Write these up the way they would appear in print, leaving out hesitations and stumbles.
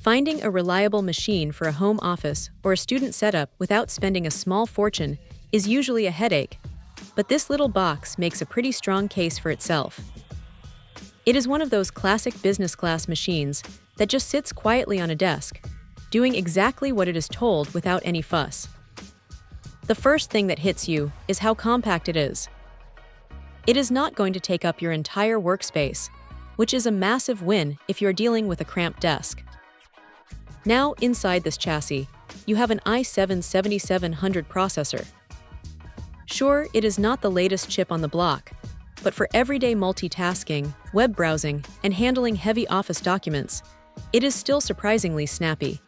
Finding a reliable machine for a home office or a student setup without spending a small fortune is usually a headache, but this little box makes a pretty strong case for itself. It is one of those classic business class machines that just sits quietly on a desk, doing exactly what it is told without any fuss. The first thing that hits you is how compact it is. It is not going to take up your entire workspace, which is a massive win if you're dealing with a cramped desk. Now, inside this chassis, you have an i7-7700 processor. Sure, it is not the latest chip on the block, but for everyday multitasking, web browsing, and handling heavy office documents, it is still surprisingly snappy.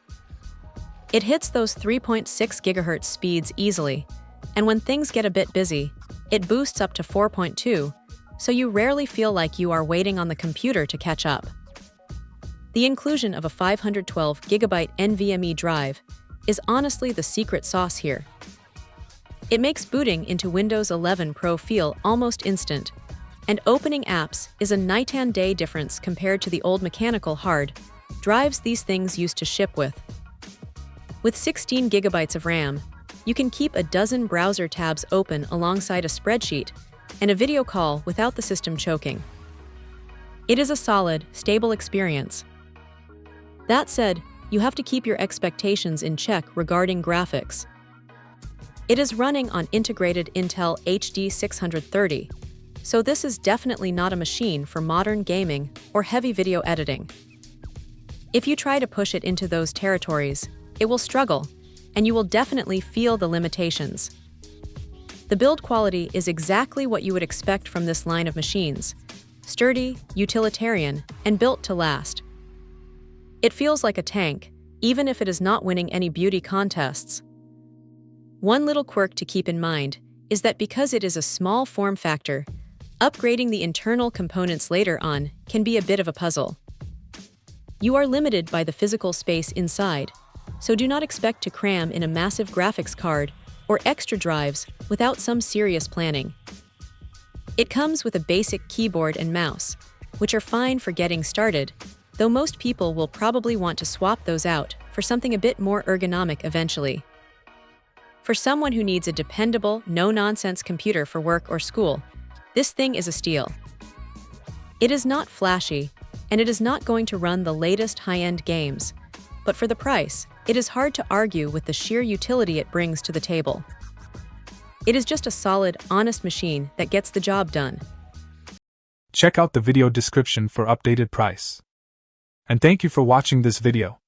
It hits those 3.6 GHz speeds easily, and when things get a bit busy, it boosts up to 4.2, so you rarely feel like you are waiting on the computer to catch up. The inclusion of a 512GB NVMe drive is honestly the secret sauce here. It makes booting into Windows 11 Pro feel almost instant, and opening apps is a night and day difference compared to the old mechanical hard drives these things used to ship with. With 16 GB of RAM, you can keep a dozen browser tabs open alongside a spreadsheet and a video call without the system choking. It is a solid, stable experience. That said, you have to keep your expectations in check regarding graphics. It is running on integrated Intel HD 630, so this is definitely not a machine for modern gaming or heavy video editing. If you try to push it into those territories, it will struggle, and you will definitely feel the limitations. The build quality is exactly what you would expect from this line of machines: sturdy, utilitarian, and built to last. It feels like a tank, even if it is not winning any beauty contests. One little quirk to keep in mind is that because it is a small form factor, upgrading the internal components later on can be a bit of a puzzle. You are limited by the physical space inside, so do not expect to cram in a massive graphics card or extra drives without some serious planning. It comes with a basic keyboard and mouse, which are fine for getting started, though most people will probably want to swap those out for something a bit more ergonomic eventually. For someone who needs a dependable, no-nonsense computer for work or school, this thing is a steal. It is not flashy, and it is not going to run the latest high-end games, but for the price, it is hard to argue with the sheer utility it brings to the table. It is just a solid, honest machine that gets the job done. Check out the video description for updated price. And thank you for watching this video.